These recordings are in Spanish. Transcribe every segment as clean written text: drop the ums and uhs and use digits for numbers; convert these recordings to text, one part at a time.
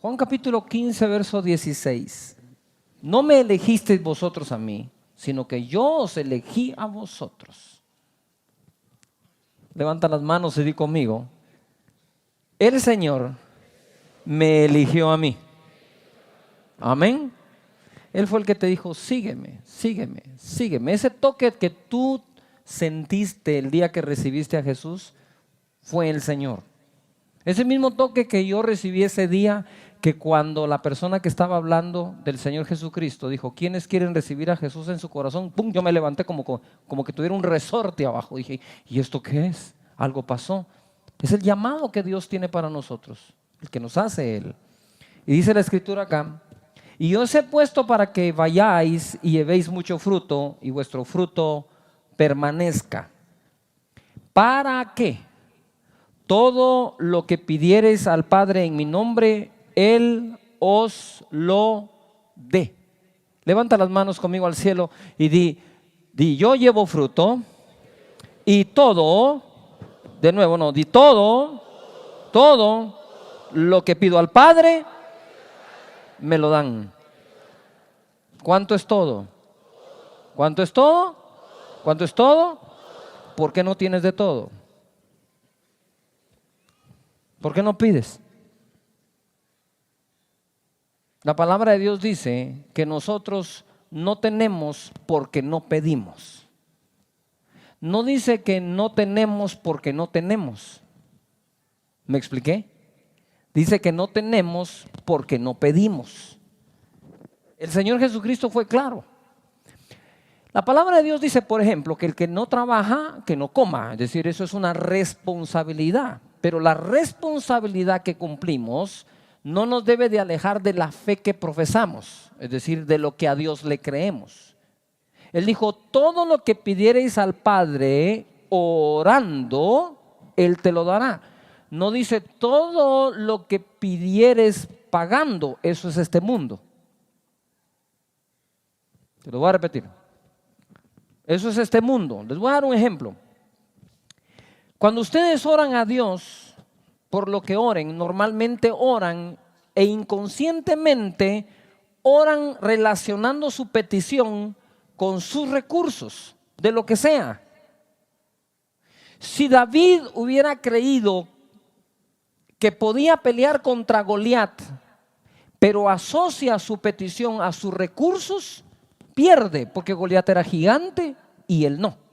Juan capítulo 15, verso 16. No me elegisteis vosotros a mí, sino que yo os elegí a vosotros. Levanta las manos y di conmigo: el Señor me eligió a mí. Amén. Él fue el que te dijo: sígueme, sígueme, sígueme. Ese toque que tú sentiste el día que recibiste a Jesús fue el Señor. Ese mismo toque que yo recibí ese día, que cuando la persona que estaba hablando del Señor Jesucristo dijo: ¿quiénes quieren recibir a Jesús en su corazón? ¡Pum! Yo me levanté como que tuviera un resorte abajo. Dije: ¿y esto qué es? Algo pasó. Es el llamado que Dios tiene para nosotros, el que nos hace Él. Y dice la Escritura acá: y yo os he puesto para que vayáis y llevéis mucho fruto, y vuestro fruto permanezca. ¿Para qué? Todo lo que pidiereis al Padre en mi nombre, Él os lo dé. Levanta las manos conmigo al cielo y di: yo llevo fruto, y todo, de nuevo no, di todo lo que pido al Padre, me lo dan. ¿Cuánto es todo? ¿Cuánto es todo? ¿Cuánto es todo? ¿Por qué no tienes de todo? ¿Por qué no pides? La palabra de Dios dice que nosotros no tenemos porque no pedimos. No dice que no tenemos porque no tenemos. ¿Me expliqué? Dice que no tenemos porque no pedimos. El Señor Jesucristo fue claro. La palabra de Dios dice, por ejemplo, que el que no trabaja, que no coma. Es decir, eso es una responsabilidad. Pero la responsabilidad que cumplimos no nos debe de alejar de la fe que profesamos, es decir, de lo que a Dios le creemos. Él dijo: todo lo que pidiereis al Padre orando, Él te lo dará. No dice todo lo que pidieres pagando. Eso es este mundo. Te lo voy a repetir. Eso es este mundo. Les voy a dar un ejemplo. Cuando ustedes oran a Dios, por lo que oren, normalmente oran e inconscientemente oran relacionando su petición con sus recursos, de lo que sea. Si David hubiera creído que podía pelear contra Goliat, pero asocia su petición a sus recursos, pierde, porque Goliat era gigante y él no.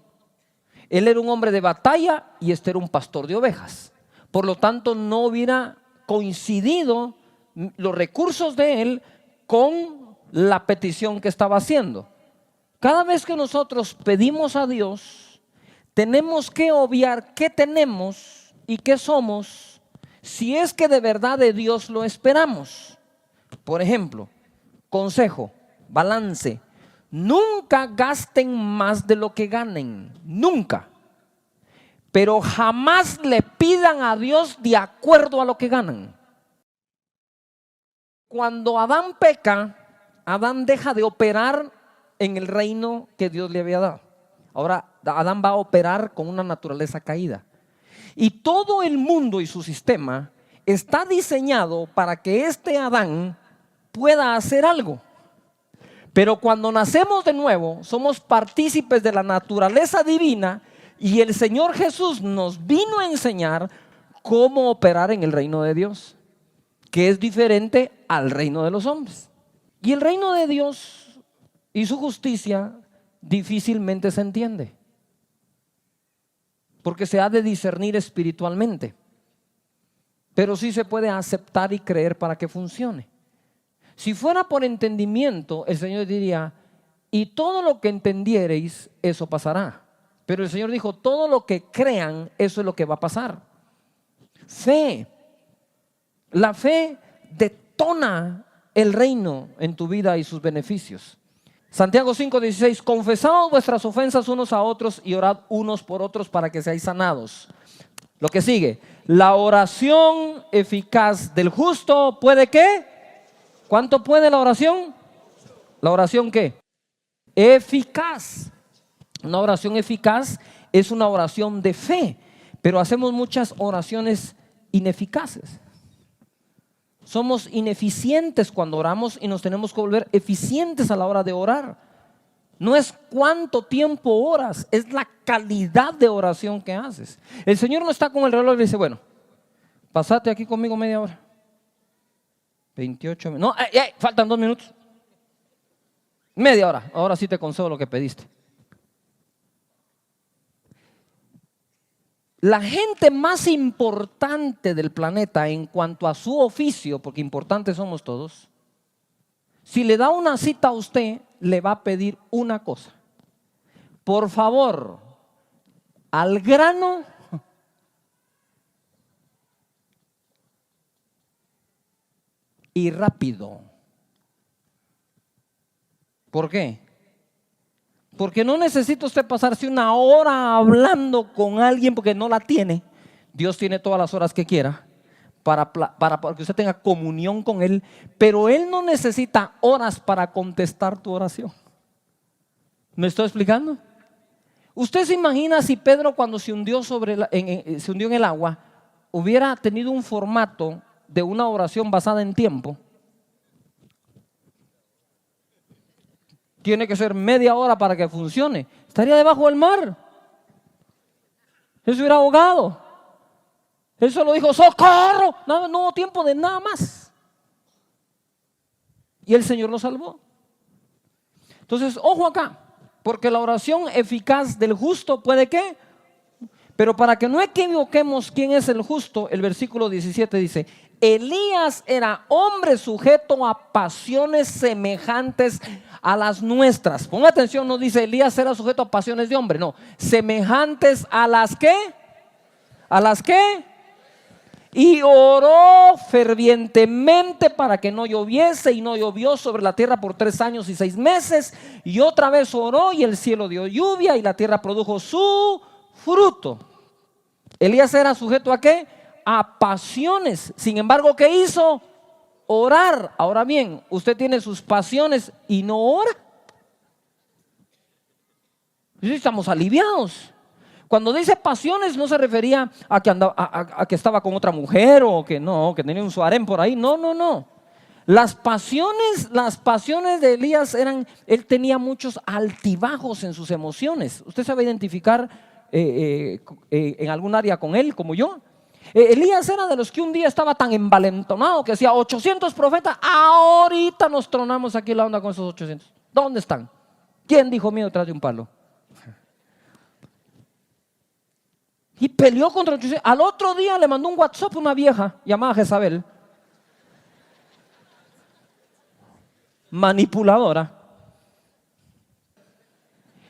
Él era un hombre de batalla y este era un pastor de ovejas. Por lo tanto, no hubiera coincidido los recursos de él con la petición que estaba haciendo. Cada vez que nosotros pedimos a Dios, tenemos que obviar qué tenemos y qué somos, si es que de verdad de Dios lo esperamos. Por ejemplo, consejo, balance: nunca gasten más de lo que ganen, nunca. Pero jamás le pidan a Dios de acuerdo a lo que ganan. Cuando Adán peca, Adán deja de operar en el reino que Dios le había dado. Ahora Adán va a operar con una naturaleza caída. Y todo el mundo y su sistema está diseñado para que este Adán pueda hacer algo. Pero cuando nacemos de nuevo, somos partícipes de la naturaleza divina, y el Señor Jesús nos vino a enseñar cómo operar en el reino de Dios, que es diferente al reino de los hombres. Y el reino de Dios y su justicia difícilmente se entiende, porque se ha de discernir espiritualmente, pero sí se puede aceptar y creer para que funcione. Si fuera por entendimiento, el Señor diría: y todo lo que entendiereis, eso pasará. Pero el Señor dijo: todo lo que crean, eso es lo que va a pasar. Fe. La fe detona el reino en tu vida y sus beneficios. Santiago 5:16: confesaos vuestras ofensas unos a otros y orad unos por otros para que seáis sanados. Lo que sigue: la oración eficaz del justo puede ¿qué? ¿Cuánto puede la oración? ¿La oración qué? Eficaz. Una oración eficaz es una oración de fe, pero hacemos muchas oraciones ineficaces. Somos ineficientes cuando oramos y nos tenemos que volver eficientes a la hora de orar. No es cuánto tiempo oras, es la calidad de oración que haces. El Señor no está con el reloj y le dice, bueno, pasate aquí conmigo media hora. 28 minutos. No, faltan 2 minutos. Media hora. Ahora sí te concedo lo que pediste. La gente más importante del planeta en cuanto a su oficio, porque importantes somos todos, si le da una cita a usted, le va a pedir una cosa. Por favor, al grano y rápido. ¿Por qué? Porque no necesita usted pasarse una hora hablando con alguien porque no la tiene. Dios tiene todas las horas que quiera para que usted tenga comunión con Él, pero Él no necesita horas para contestar tu oración. ¿Me estoy explicando? Usted se imagina si Pedro, cuando se hundió en el agua, hubiera tenido un formato de una oración basada en tiempo. Tiene que ser media hora para que funcione. Estaría debajo del mar. Él se hubiera ahogado. Él solo dijo, ¡socorro! No hubo tiempo de nada más. Y el Señor lo salvó. Entonces, ojo acá, porque la oración eficaz del justo puede ¿qué? Pero para que no equivoquemos quién es el justo, el versículo 17 dice, Elías era hombre sujeto a pasiones semejantes a las nuestras. Ponga atención, no dice Elías era sujeto a pasiones de hombre, no, semejantes a las ¿qué? ¿A las qué? Y oró fervientemente para que no lloviese, y no llovió sobre la tierra por 3 años y 6 meses. Y otra vez oró y el cielo dio lluvia y la tierra produjo su fruto. Elías era sujeto ¿a qué? A pasiones. Sin embargo, ¿qué hizo? Orar. Ahora bien, usted tiene sus pasiones y no ora. Estamos aliviados. Cuando dice pasiones no se refería a que, a que estaba con otra mujer o que no, que tenía un suarén por ahí. No. Las pasiones de Elías él tenía muchos altibajos en sus emociones. ¿Usted sabe identificar en algún área con él como yo? Elías era de los que un día estaba tan envalentonado que decía 800 profetas, ahorita nos tronamos aquí la onda con esos 800. ¿Dónde están? ¿Quién dijo miedo detrás de un palo? Y peleó contra 800. Al otro día le mandó un WhatsApp a una vieja llamada Jezabel, manipuladora.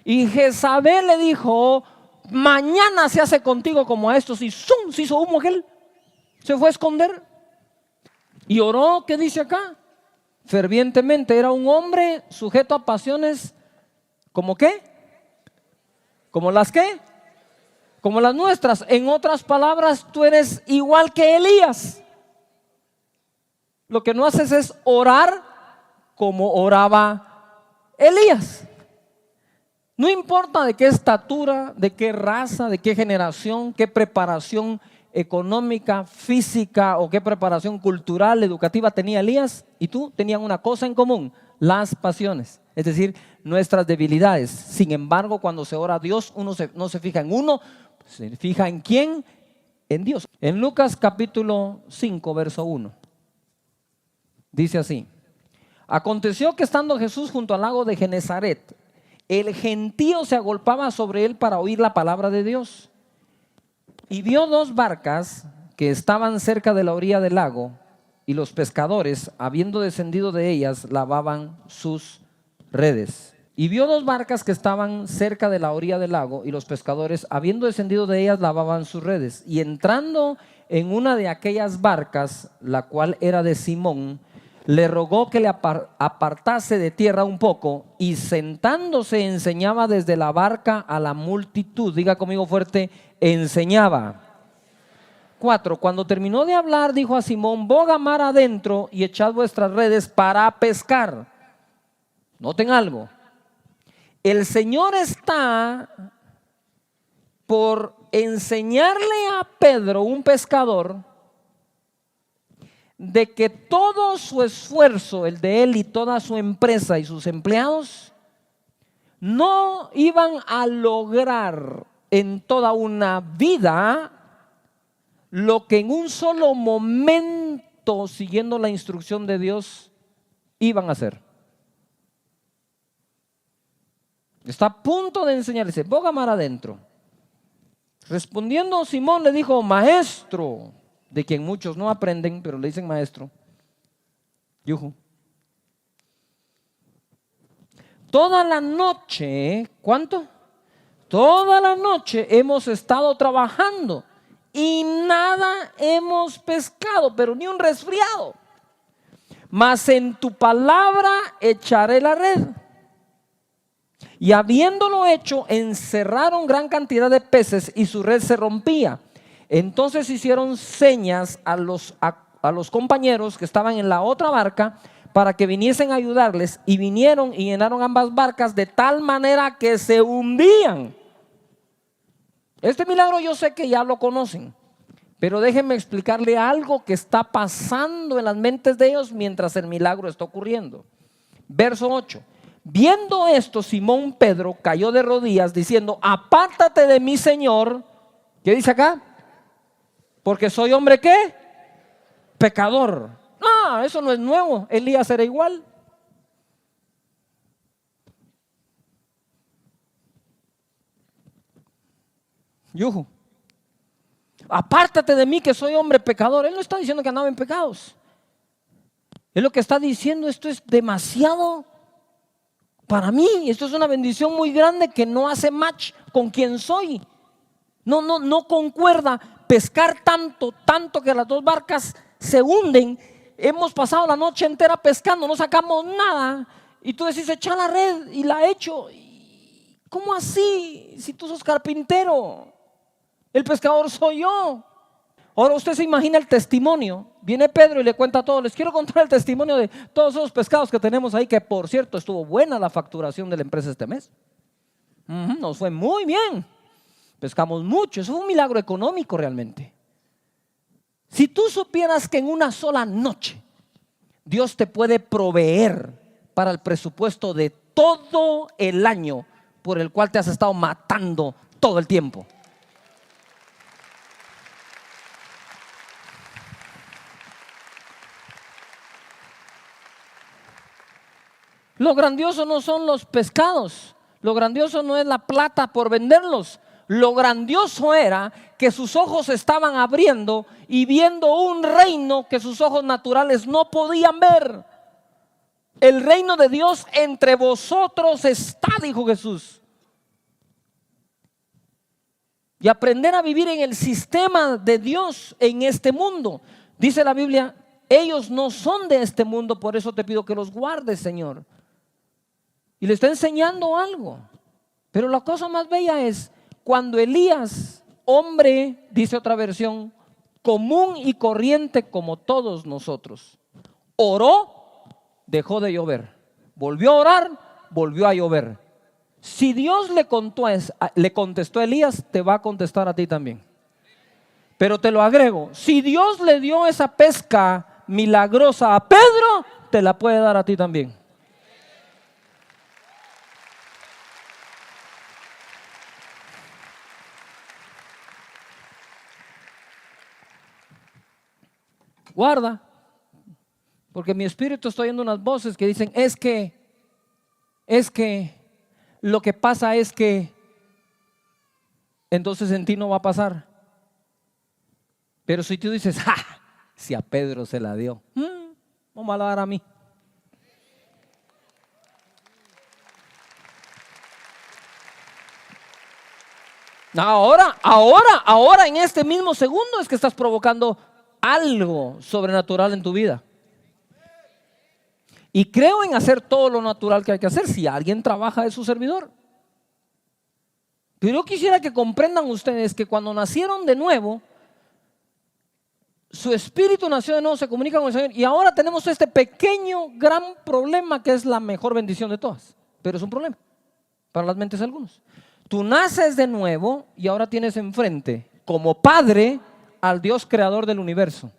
Y Jezabel le dijo, mañana se hace contigo como a estos. Y ¡zum! Se hizo humo aquel. Se fue a esconder. Y oró, ¿qué dice acá? Fervientemente. Era un hombre sujeto a pasiones. ¿Cómo qué? ¿Como las qué? Como las nuestras. En otras palabras, tú eres igual que Elías. Lo que no haces es orar como oraba Elías. No importa de qué estatura, de qué raza, de qué generación, qué preparación económica, física o qué preparación cultural, educativa tenía Elías y tú, tenían una cosa en común: las pasiones, es decir, nuestras debilidades. Sin embargo, cuando se ora a Dios, uno no se fija en uno, se fija en quién, en Dios. En Lucas capítulo 5, verso 1, dice así: aconteció que estando Jesús junto al lago de Genezaret, el gentío se agolpaba sobre él para oír la palabra de Dios. Y vio 2 barcas que estaban cerca de la orilla del lago, y los pescadores, habiendo descendido de ellas, lavaban sus redes. Y vio 2 barcas que estaban cerca de la orilla del lago, y los pescadores, habiendo descendido de ellas, lavaban sus redes. Y entrando en una de aquellas barcas, la cual era de Simón, le rogó que le apartase de tierra un poco, y sentándose enseñaba desde la barca a la multitud. Diga conmigo fuerte: enseñaba. 4. Cuando terminó de hablar, dijo a Simón: boga mar adentro y echad vuestras redes para pescar. Noten algo: el Señor está por enseñarle a Pedro, un pescador, de que todo su esfuerzo, el de él y toda su empresa y sus empleados, no iban a lograr en toda una vida lo que en un solo momento, siguiendo la instrucción de Dios, iban a hacer. Está a punto de enseñarles, boga mar adentro. Respondiendo Simón le dijo, maestro, de quien muchos no aprenden, pero le dicen maestro. Yuhu. Toda la noche, ¿cuánto? Toda la noche hemos estado trabajando y nada hemos pescado, pero ni un resfriado. Mas en tu palabra echaré la red. Y habiéndolo hecho, encerraron gran cantidad de peces y su red se rompía. Entonces hicieron señas a los compañeros que estaban en la otra barca para que viniesen a ayudarles, y vinieron y llenaron ambas barcas de tal manera que se hundían. Este milagro yo sé que ya lo conocen, pero déjenme explicarle algo que está pasando en las mentes de ellos mientras el milagro está ocurriendo. Verso 8. Viendo esto, Simón Pedro cayó de rodillas diciendo, apártate de mí, Señor. ¿Qué dice acá? Porque soy hombre, ¿qué? Pecador. Ah, eso no es nuevo. Elías era igual. Yuhu. Apártate de mí que soy hombre pecador. Él no está diciendo que andaba en pecados. Él lo que está diciendo, esto es demasiado para mí. Esto es una bendición muy grande que no hace match con quien soy. No concuerda pescar tanto que las dos barcas se hunden. Hemos pasado la noche entera pescando, no sacamos nada. Y tú decís, echa la red, y la echo. ¿Cómo así? Si tú sos carpintero, el pescador soy yo. Ahora usted se imagina el testimonio. Viene Pedro y le cuenta todo. Les quiero contar el testimonio de todos esos pescados que tenemos ahí, que por cierto estuvo buena la facturación de la empresa este mes. Nos fue muy bien. Pescamos mucho. Eso fue un milagro económico realmente. Si tú supieras que en una sola noche Dios te puede proveer para el presupuesto de todo el año por el cual te has estado matando todo el tiempo. Lo grandioso no son los pescados, lo grandioso no es la plata por venderlos. Lo grandioso era que sus ojos estaban abriendo y viendo un reino que sus ojos naturales no podían ver. El reino de Dios entre vosotros está, dijo Jesús. Y aprender a vivir en el sistema de Dios en este mundo. Dice la Biblia, ellos no son de este mundo, por eso te pido que los guardes, Señor. Y le está enseñando algo. Pero la cosa más bella es cuando Elías, hombre, dice otra versión, común y corriente como todos nosotros, oró, dejó de llover. Volvió a orar, volvió a llover. Si Dios le contestó a Elías, te va a contestar a ti también. Pero te lo agrego, si Dios le dio esa pesca milagrosa a Pedro, te la puede dar a ti también. Guarda, porque mi espíritu está oyendo unas voces que dicen, es que, lo que pasa es que, entonces en ti no va a pasar. Pero si tú dices, ¡ja! Si a Pedro se la dio, ¿cómo me la va a dar a mí? Ahora en este mismo segundo es que estás provocando algo sobrenatural en tu vida. Y creo en hacer todo lo natural que hay que hacer si alguien trabaja de su servidor. Pero yo quisiera que comprendan ustedes que cuando nacieron de nuevo, su espíritu nació de nuevo, se comunica con el Señor. Y ahora tenemos este pequeño, gran problema que es la mejor bendición de todas. Pero es un problema para las mentes de algunos. Tú naces de nuevo y ahora tienes enfrente como padre al Dios creador del universo.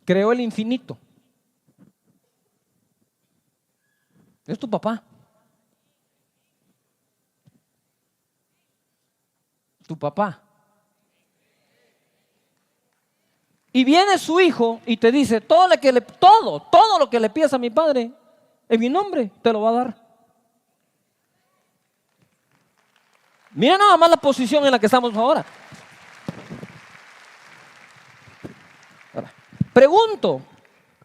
creó el infinito. Es tu papá. Tu papá. Y viene su hijo y te dice, todo lo que le pidas a mi padre, en mi nombre, te lo va a dar. Mira nada más la posición en la que estamos ahora. Pregunto,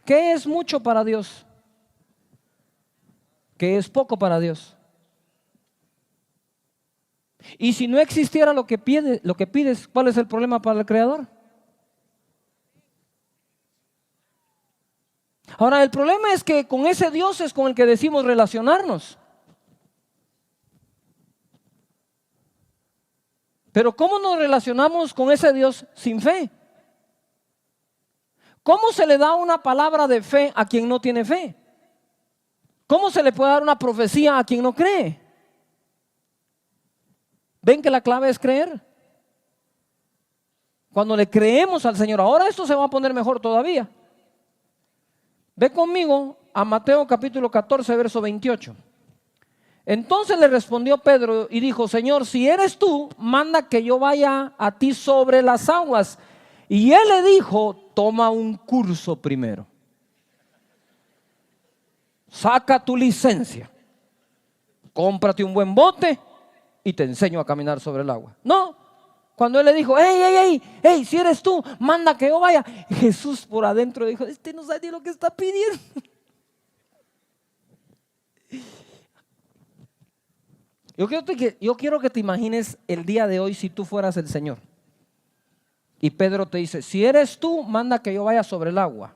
¿qué es mucho para Dios? ¿Qué es poco para Dios? Y si no existiera lo que pides, ¿cuál es el problema para el Creador? Ahora, el problema es que con ese Dios es con el que decimos relacionarnos. Pero ¿cómo nos relacionamos con ese Dios sin fe? ¿Cómo se le da una palabra de fe a quien no tiene fe? ¿Cómo se le puede dar una profecía a quien no cree? ¿Ven que la clave es creer? Cuando le creemos al Señor, ahora esto se va a poner mejor todavía. Ve conmigo a Mateo capítulo 14, verso 28. Entonces le respondió Pedro y dijo, Señor, si eres tú, manda que yo vaya a ti sobre las aguas. Y él le dijo, toma un curso primero. Saca tu licencia. Cómprate un buen bote y te enseño a caminar sobre el agua. No, cuando él le dijo, hey, si eres tú, manda que yo vaya. Jesús por adentro dijo, este no sabe ni lo que está pidiendo. Yo quiero que te imagines el día de hoy si tú fueras el Señor. Y Pedro te dice, si eres tú, manda que yo vaya sobre el agua.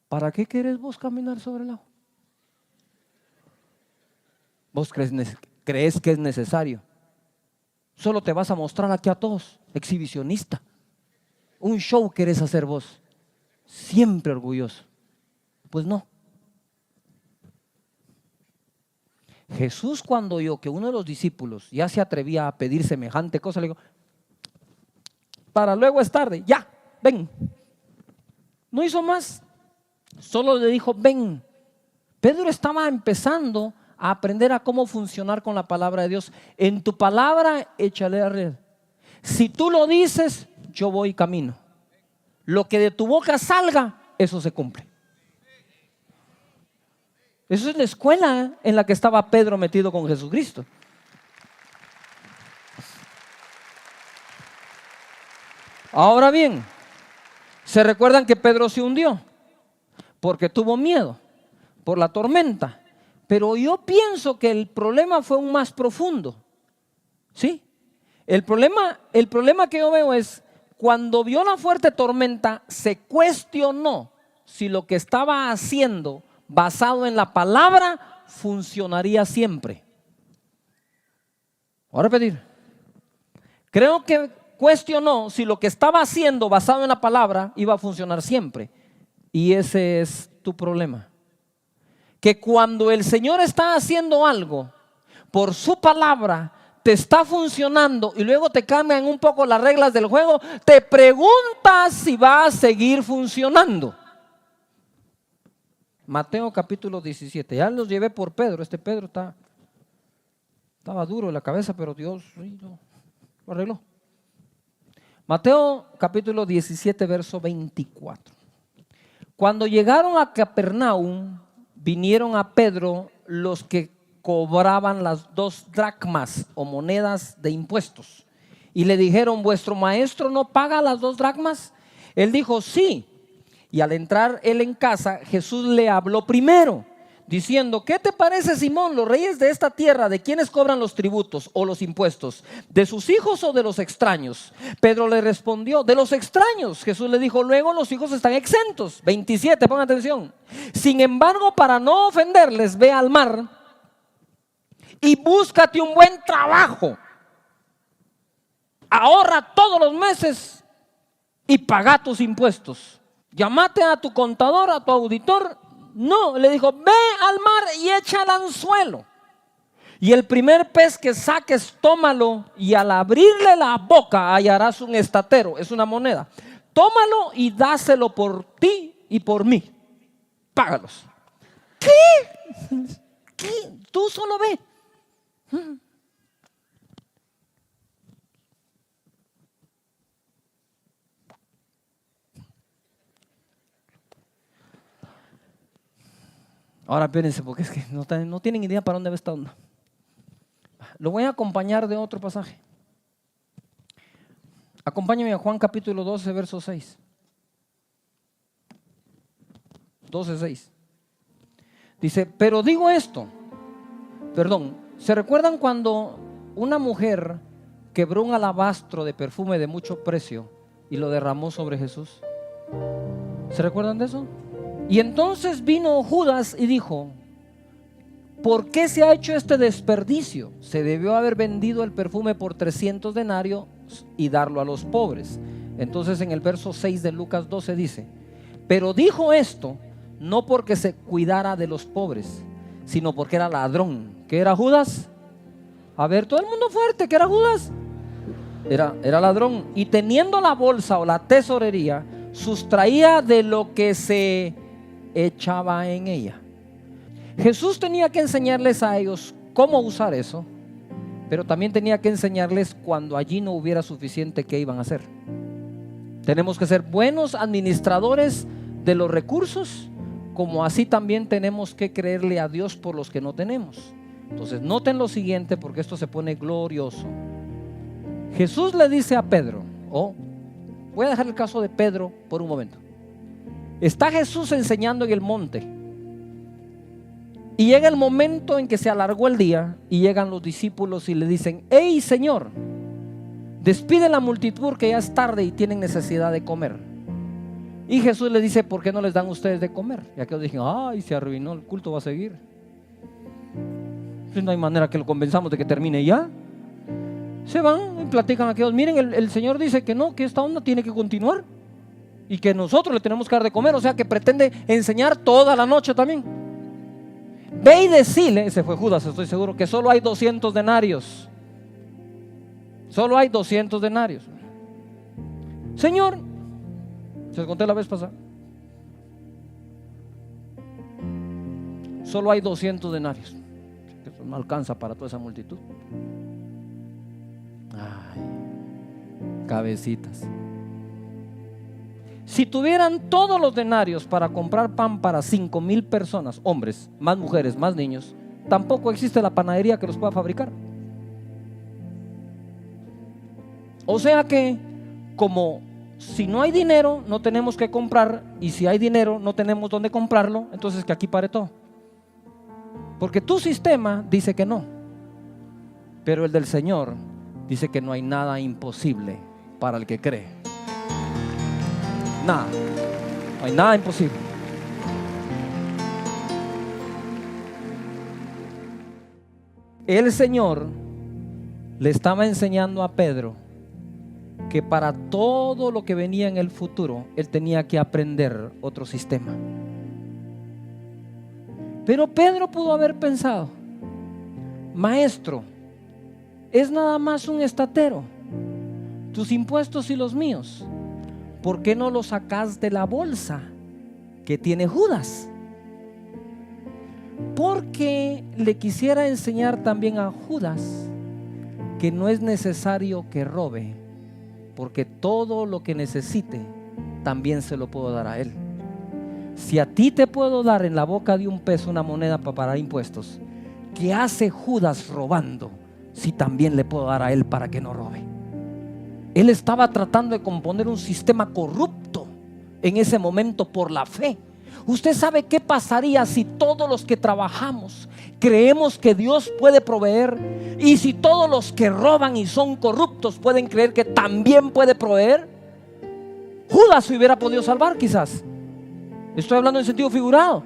¿Para qué quieres vos caminar sobre el agua? ¿Vos crees que es necesario? Solo te vas a mostrar aquí a todos, exhibicionista. Un show querés hacer vos, siempre orgulloso. Pues no. Jesús cuando oyó que uno de los discípulos ya se atrevía a pedir semejante cosa, le dijo, para luego es tarde, ya, ven. No hizo más, solo le dijo, ven. Pedro estaba empezando a aprender a cómo funcionar con la palabra de Dios. En tu palabra échale a red. Si tú lo dices, yo voy camino. Lo que de tu boca salga, eso se cumple. Eso es la escuela en la que estaba Pedro metido con Jesucristo. Ahora bien, se recuerdan que Pedro se hundió porque tuvo miedo por la tormenta. Pero yo pienso que el problema fue aún más profundo. ¿Sí? El problema que yo veo es cuando vio la fuerte tormenta, se cuestionó si lo que estaba haciendo basado en la palabra funcionaría siempre. Voy a repetir. Creo que cuestionó si lo que estaba haciendo basado en la palabra iba a funcionar siempre. Y ese es tu problema. Que cuando el Señor está haciendo algo por su palabra, te está funcionando y luego te cambian un poco las reglas del juego, te preguntas si va a seguir funcionando. Mateo capítulo 17, ya los llevé por Pedro. Este Pedro estaba duro en la cabeza, pero Dios lo arregló. Mateo capítulo 17, verso 24. Cuando llegaron a Capernaum, vinieron a Pedro los que cobraban las 2 dracmas o monedas de impuestos y le dijeron, ¿vuestro maestro no paga las 2 dracmas? Él dijo, sí. Y al entrar él en casa, Jesús le habló primero, diciendo, ¿qué te parece, Simón? Los reyes de esta tierra, ¿de quiénes cobran los tributos o los impuestos? ¿De sus hijos o de los extraños? Pedro le respondió, de los extraños. Jesús le dijo, luego los hijos están exentos. 27, pongan atención. Sin embargo, para no ofenderles, ve al mar y búscate un buen trabajo. Ahorra todos los meses y paga tus impuestos. Llámate a tu contador, a tu auditor. No, le dijo, ve al mar y echa el anzuelo. Y el primer pez que saques, tómalo, y al abrirle la boca hallarás un estatero, es una moneda. tómalo y dáselo por ti y por mí. Págalos. ¿Qué? ¿Qué? Tú solo ve. Ahora espérense, porque es que no tienen idea para dónde va esta onda. Lo voy a acompañar de otro pasaje. Acompáñame a Juan capítulo 12, verso 6. 12:6. Dice, pero digo esto. ¿Se recuerdan cuando una mujer quebró un alabastro de perfume de mucho precio y lo derramó sobre Jesús? ¿Se recuerdan de eso? Y entonces vino Judas y dijo, ¿por qué se ha hecho este desperdicio? Se debió haber vendido el perfume por 300 denarios y darlo a los pobres. Entonces en el verso 6 de Lucas 12 dice, pero dijo esto no porque se cuidara de los pobres, sino porque era ladrón. ¿Qué era Judas? A ver, todo el mundo fuerte, ¿qué era Judas? Era ladrón. Y teniendo la bolsa o la tesorería, sustraía de lo que se echaba en ella. Jesús tenía que enseñarles a ellos cómo usar eso, pero también tenía que enseñarles cuando allí no hubiera suficiente, qué iban a hacer. Tenemos que ser buenos administradores de los recursos, como así también tenemos que creerle a Dios por los que no tenemos. Entonces noten lo siguiente, porque esto se pone glorioso. Jesús le dice a Pedro, voy a dejar el caso de Pedro por un momento. Está Jesús enseñando en el monte y llega el momento en que se alargó el día y llegan los discípulos y le dicen, hey Señor, despide la multitud porque ya es tarde y tienen necesidad de comer. Y Jesús le dice, ¿por qué no les dan ustedes de comer? Y aquellos dijeron, ay, se arruinó, el culto va a seguir. No hay manera que lo convenzamos de que termine ya. Se van y platican aquellos, miren, el Señor dice que no, que esta onda tiene que continuar y que nosotros le tenemos que dar de comer. O sea que pretende enseñar toda la noche también. Ve y decile, ese fue Judas, estoy seguro, que solo hay 200 denarios. Solo hay 200 denarios. Señor, se los conté la vez pasada, solo hay 200 denarios. Eso no alcanza para toda esa multitud. Ay, cabecitas. Si tuvieran todos los denarios para comprar pan para 5,000 personas, hombres, más mujeres, más niños, tampoco existe la panadería que los pueda fabricar. O sea que, como si no hay dinero, no tenemos que comprar, y si hay dinero, no tenemos dónde comprarlo, entonces que aquí pare todo. Porque tu sistema dice que no, pero el del Señor dice que no hay nada imposible para el que cree. Nada, no hay nada imposible. El Señor le estaba enseñando a Pedro que para todo lo que venía en el futuro, él tenía que aprender otro sistema. Pero Pedro pudo haber pensado, maestro, es nada más un estatero, tus impuestos y los míos, ¿por qué no los sacas de la bolsa que tiene Judas? Porque le quisiera enseñar también a Judas que no es necesario que robe, porque todo lo que necesite también se lo puedo dar a él. Si a ti te puedo dar en la boca de un peso una moneda para pagar impuestos, ¿qué hace Judas robando si también le puedo dar a él para que no robe? Él estaba tratando de componer un sistema corrupto en ese momento por la fe. Usted sabe qué pasaría si todos los que trabajamos creemos que Dios puede proveer, y si todos los que roban y son corruptos pueden creer que también puede proveer. Judas se hubiera podido salvar quizás. Estoy hablando en sentido figurado.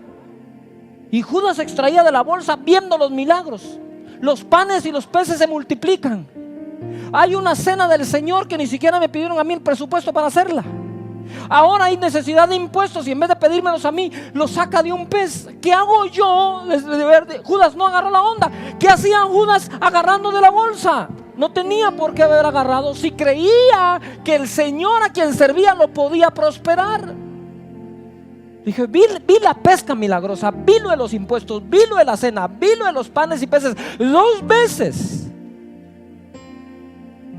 Y Judas extraía de la bolsa viendo los milagros. Los panes y los peces se multiplican. Hay una cena del Señor que ni siquiera me pidieron a mí el presupuesto para hacerla. Ahora hay necesidad de impuestos y en vez de pedírmelos a mí, los saca de un pez. ¿Qué hago yo? Judas no agarró la onda. ¿Qué hacía Judas agarrando de la bolsa? No tenía por qué haber agarrado si creía que el Señor a quien servía lo podía prosperar. Dije, vi la pesca milagrosa, vi lo de los impuestos, vi lo de la cena, vi lo de los panes y peces 2 veces.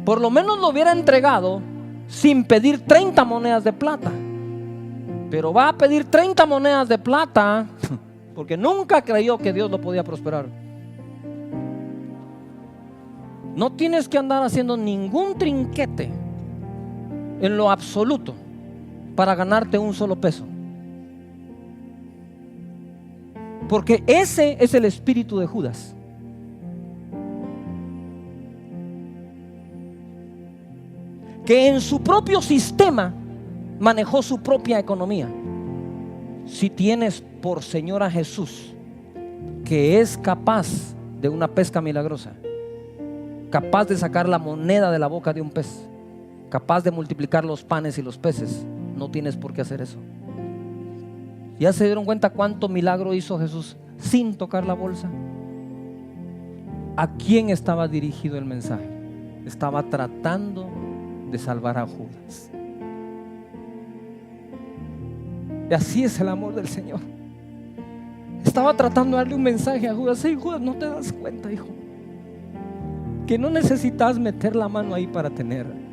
Por lo menos lo hubiera entregado sin pedir 30 monedas de plata. Pero va a pedir 30 monedas de plata porque nunca creyó que Dios lo podía prosperar. No tienes que andar haciendo ningún trinquete en lo absoluto para ganarte un solo peso. Porque ese es el espíritu de Judas. Que en su propio sistema manejó su propia economía. Si tienes por Señor a Jesús, que es capaz de una pesca milagrosa, capaz de sacar la moneda de la boca de un pez, capaz de multiplicar los panes y los peces, no tienes por qué hacer eso. ¿Ya se dieron cuenta cuánto milagro hizo Jesús sin tocar la bolsa? ¿A quién estaba dirigido el mensaje? Estaba tratando de salvar a Judas. Y así es el amor del Señor. Estaba tratando de darle un mensaje a Judas. Hey, Judas, ¿no te das cuenta, hijo? Que no necesitas meter la mano ahí para tener.